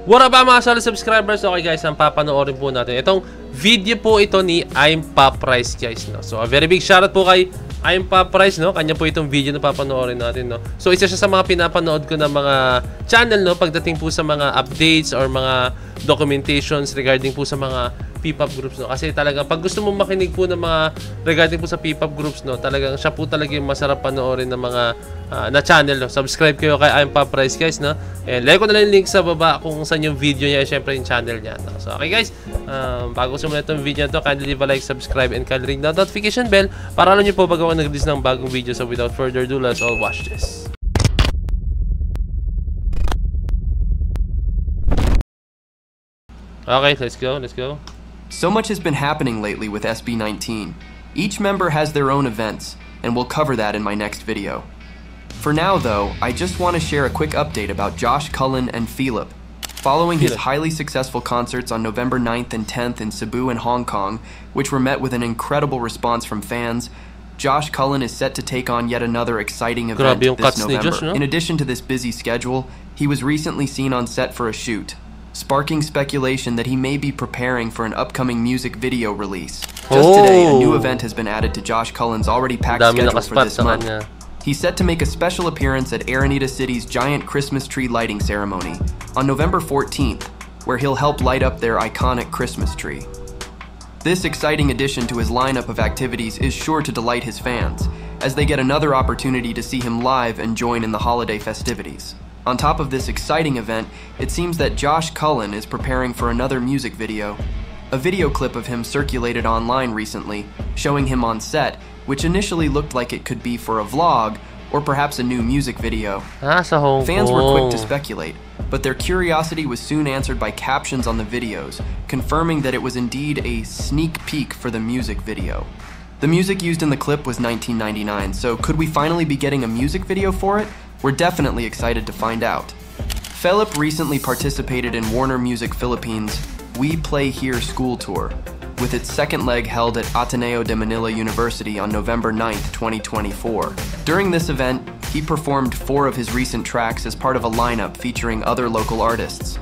What up mga solid subscribers? Okay guys, ang papanoorin po natin. Itong video po ito ni I'm Pop Rice guys, no? So a very big shoutout po kay I'm Pop Rice, no? Kanya po itong video na papanoorin natin, no? So isa siya sa mga pinapanood ko na mga channel, no? Pagdating po sa mga updates or mga documentations regarding po sa mga P-pop groups, no? Kasi talagang pag gusto mong makinig po ng mga regarding po sa P-pop groups, no? Talagang siya po talaga yung masarap panoorin ng mga na channel, no? Subscribe kayo kay I'm Pop Rice guys, no? And like ko na lang yung link sa baba kung saan yung video niya, syempre yung channel niya, no? So okay guys, bago simulan itong video na to, kindly leave a like, subscribe, and kindly ring the notification bell para alam niyo po pag ako nag-release ng bagong video. So without further ado, let's all watch this. Okay, let's go. So much has been happening lately with SB19. Each member has their own events, and we'll cover that in my next video. For now though, I just want to share a quick update about Josh Cullen and Philip. Following his highly successful concerts on November 9th and 10th in Cebu and Hong Kong, which were met with an incredible response from fans, Josh Cullen is set to take on yet another exciting event this November. Josh, no? In addition to this busy schedule, he was recently seen on set for a shoot, sparking speculation that he may be preparing for an upcoming music video release. Just today, a new event has been added to Josh Cullen's already packed schedule for this month. He's set to make a special appearance at Araneta City's giant Christmas tree lighting ceremony on November 14th, where he'll help light up their iconic Christmas tree. This exciting addition to his lineup of activities is sure to delight his fans, as they get another opportunity to see him live and join in the holiday festivities. On top of this exciting event, it seems that Josh Cullen is preparing for another music video. A video clip of him circulated online recently, showing him on set, which initially looked like it could be for a vlog or perhaps a new music video. Fans were quick to speculate, but their curiosity was soon answered by captions on the videos, confirming that it was indeed a sneak peek for the music video. The music used in the clip was 1999, so could we finally be getting a music video for it? We're definitely excited to find out. Philip recently participated in Warner Music Philippines' We Play Here school tour, with its second leg held at Ateneo de Manila University on November 9th, 2024. During this event, he performed 4 of his recent tracks as part of a lineup featuring other local artists.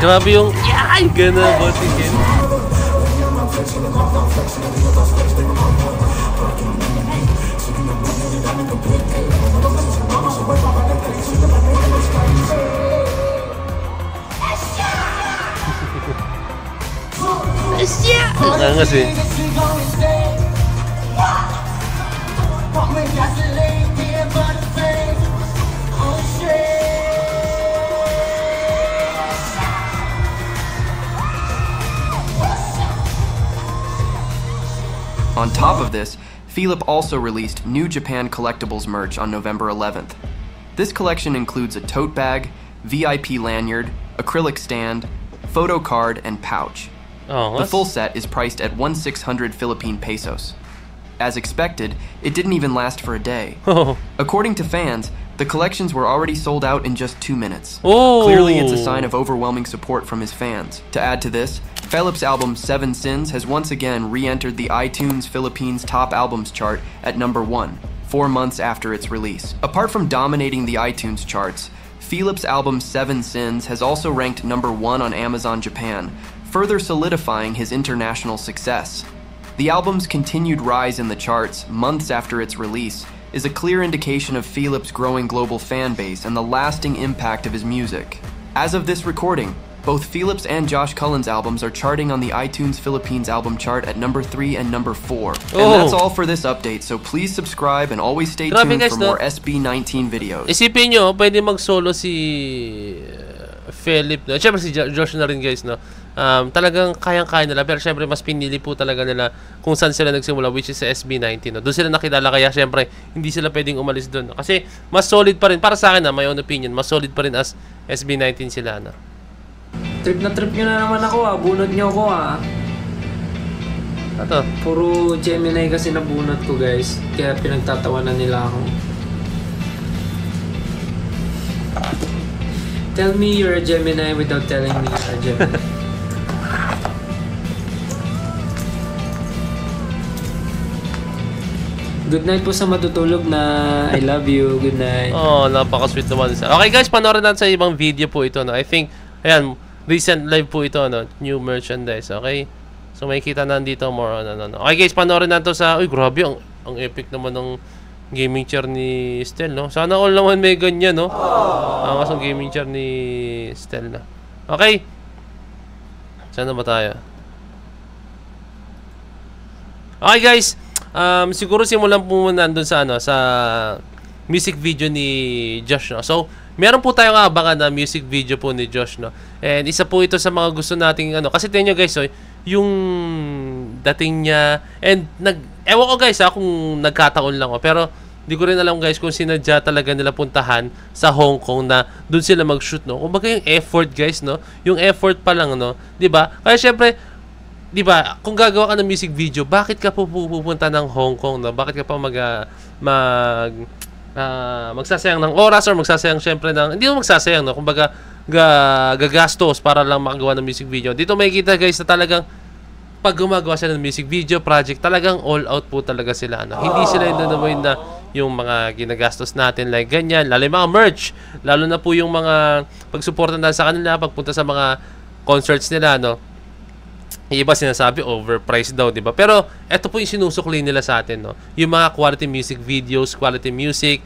Grabe yung yay! Gana, botikin. Asya! Nangas eh. On top of this, Philip also released New Japan Collectibles merch on November 11th. This collection includes a tote bag, VIP lanyard, acrylic stand, photo card, and pouch. The full set is priced at 1,600 Philippine pesos. As expected, it didn't even last for a day. According to fans, the collections were already sold out in just 2 minutes. Clearly, it's a sign of overwhelming support from his fans. To add to this, Philip's album 7 Sins has once again re-entered the iTunes Philippines Top Albums chart at number 1, 4 months after its release. Apart from dominating the iTunes charts, Philip's album 7 Sins has also ranked number 1 on Amazon Japan, further solidifying his international success. The album's continued rise in the charts, months after its release, is a clear indication of Philip's growing global fan base and the lasting impact of his music. As of this recording, both Philip's and Josh Cullen's albums are charting on the iTunes Philippines album chart at number 3 and number 4. And that's all for this update, so please subscribe and always stay tuned for more SB19 videos. Isipin nyo, pwede mag-solo si Philip, no? Siyempre si Josh na rin guys, no? Talagang kayang-kaya nila, pero syempre mas pinili po talaga nila kung saan sila nagsimula, which is sa SB19, no? Doon sila nakilala, kaya syempre hindi sila pwedeng umalis doon, no? Kasi mas solid pa rin, para sa akin, my own opinion, mas solid pa rin as SB19 sila, no? Trip na trip nyo na naman ako, bunod nyo ako. Ato. Puro Gemini kasi nabunot ko guys. Kaya pinagtatawanan nila ako. Tell me you're a Gemini without telling me you're a Gemini. Good night po sa matutulog na. I love you. Good night. Oh, napaka-sweet naman. Okay guys, panoorin natin sa ibang video po ito. No? I think, ayan, recent live po ito. No? New merchandise. Okay? So, may kita na dito more on. Okay guys, panoorin natin sa... Uy, grabe. Ang epic naman ng gaming chair ni Stel. No? Sana all naman may ganyan. No? Ang asong gaming chair ni Stel. No? Okay. Saan na ba tayo? Okay guys. Siguro simulan po muna doon sa sa music video ni Josh, no. So, meron po tayong abangan na music video po ni Josh, no. And isa po ito sa mga gusto nating kasi tingnan niyo guys, yung dating niya and ewan ko guys kung nagkataon lang pero di ko rin alam guys kung sinadya talaga nila puntahan sa Hong Kong na doon sila mag-shoot, no. Kumbaga yung effort guys, no. Yung effort pa lang, no. 'Di ba? Kaya syempre di ba, kung gagawa ka ng music video, bakit ka pupunta ng Hong Kong, no? Bakit ka pa magsasayang ng oras or magsasayang syempre ng, hindi mo magsasayang, no? Kumbaga, gagastos para lang makagawa ng music video. Dito makikita guys na talagang pag gumagawa sila ng music video project, talagang all out po talaga sila, no? Hindi sila yung na yung mga ginagastos natin like ganyan, lalo yung mga merch, lalo na po yung mga pagsuporta na sa kanila, pagpunta sa mga concerts nila, no? Yung iba sinasabi overpriced daw, 'di ba? Pero ito po yung sinusukli nila sa atin, no. Yung mga quality music videos, quality music,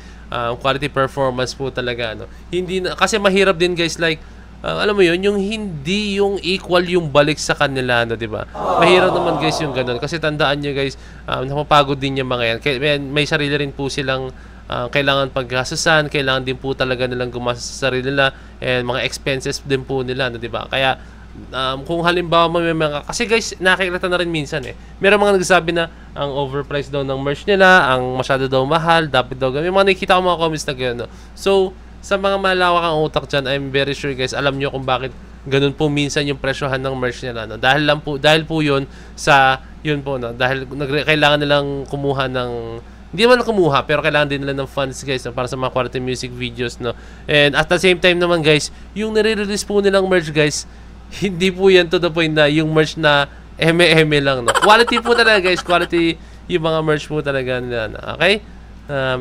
quality performance po talaga, no. Hindi na, kasi mahirap din guys like alam mo 'yun, yung hindi yung equal yung balik sa kanila, no, 'di ba? Mahirap naman guys yung ganun kasi tandaan niyo guys, napapagod din yung mga yan. May sarili rin po silang kailangan paggastusan, kailangan din po talaga nilang gumastos sa sarili nila and mga expenses din po nila, no, 'di ba? Kaya kung halimbawa may mga, kasi guys nakikita na rin minsan meron mga nagsasabi na ang overpriced daw ng merch nila, ang masyado daw mahal, dapat daw may mga nakikita ko mga comments na gano'n, no? So sa mga malawak ang utak dyan, I'm very sure guys alam nyo kung bakit ganun po minsan yung presyohan ng merch nila, no? Dahil po yun sa yun po, no? Dahil kailangan nilang kumuha ng, hindi naman kumuha pero kailangan din nila ng funds guys, no? Para sa mga quality music videos, no? And at the same time naman guys, yung nire-release po nilang merch guys, hindi po yan to the point na yung merch na eme-eme lang, no. Quality po talaga guys, quality yung mga merch po talaga nila, no? Okay?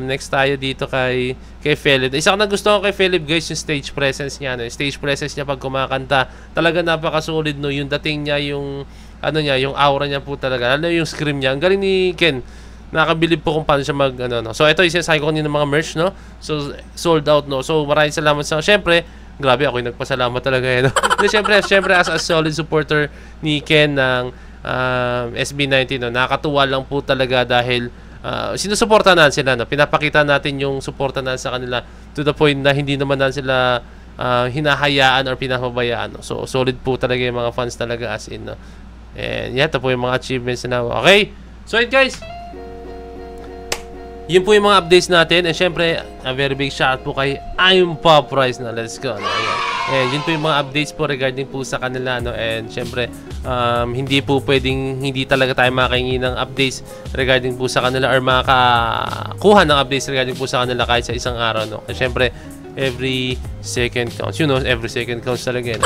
Next tayo dito kay Philip. Isa ko na gusto ko kay Philip guys, yung stage presence niya, no. Yung stage presence niya pag kumakanta, talaga napaka-solid, no. Yung dating niya, yung yung aura niya po talaga, lalo yung scream niya. Ang galing ni Ken. Nakakabilib po kung paano siya no. So ito yung sinasabi ko kanina ng mga merch, no. So sold out, no. So maraming salamat sa, syempre grabe ako yung nagpasalamat talaga no. Siyempre as a solid supporter ni Ken ng SB19, no, nakakatuwa lang po talaga dahil sinusuporta natin sila, no. Pinapakita natin yung suporta natin sa kanila to the point na hindi naman natin sila hinahayaan or pinapabayaan, no. So solid po talaga yung mga fans talaga as in, no. And ito po yung mga achievements na. Okay, so yun guys, yun po yung mga updates natin. And syempre, a very big shout po kay I'm Pop Rice na. Let's go. No? Ayan. And yun po yung mga updates po regarding po sa kanila, no? And syempre, hindi po pwedeng hindi talaga tayo makahingi ng updates regarding po sa kanila or makakuha ng updates regarding po sa kanila kahit sa isang araw, no? And syempre, every second counts. You know, every second counts talaga.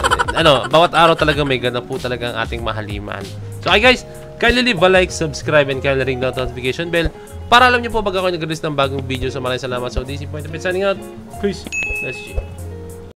Bawat araw talaga may ganap po talaga ang ating mahaliman. So, okay guys, kindly leave a like, subscribe, and kindly ring the notification bell para alam niyo po pag ako nag-release ng bagong video. So maraming salamat. So this is Point of It signing out. Peace. Let's see.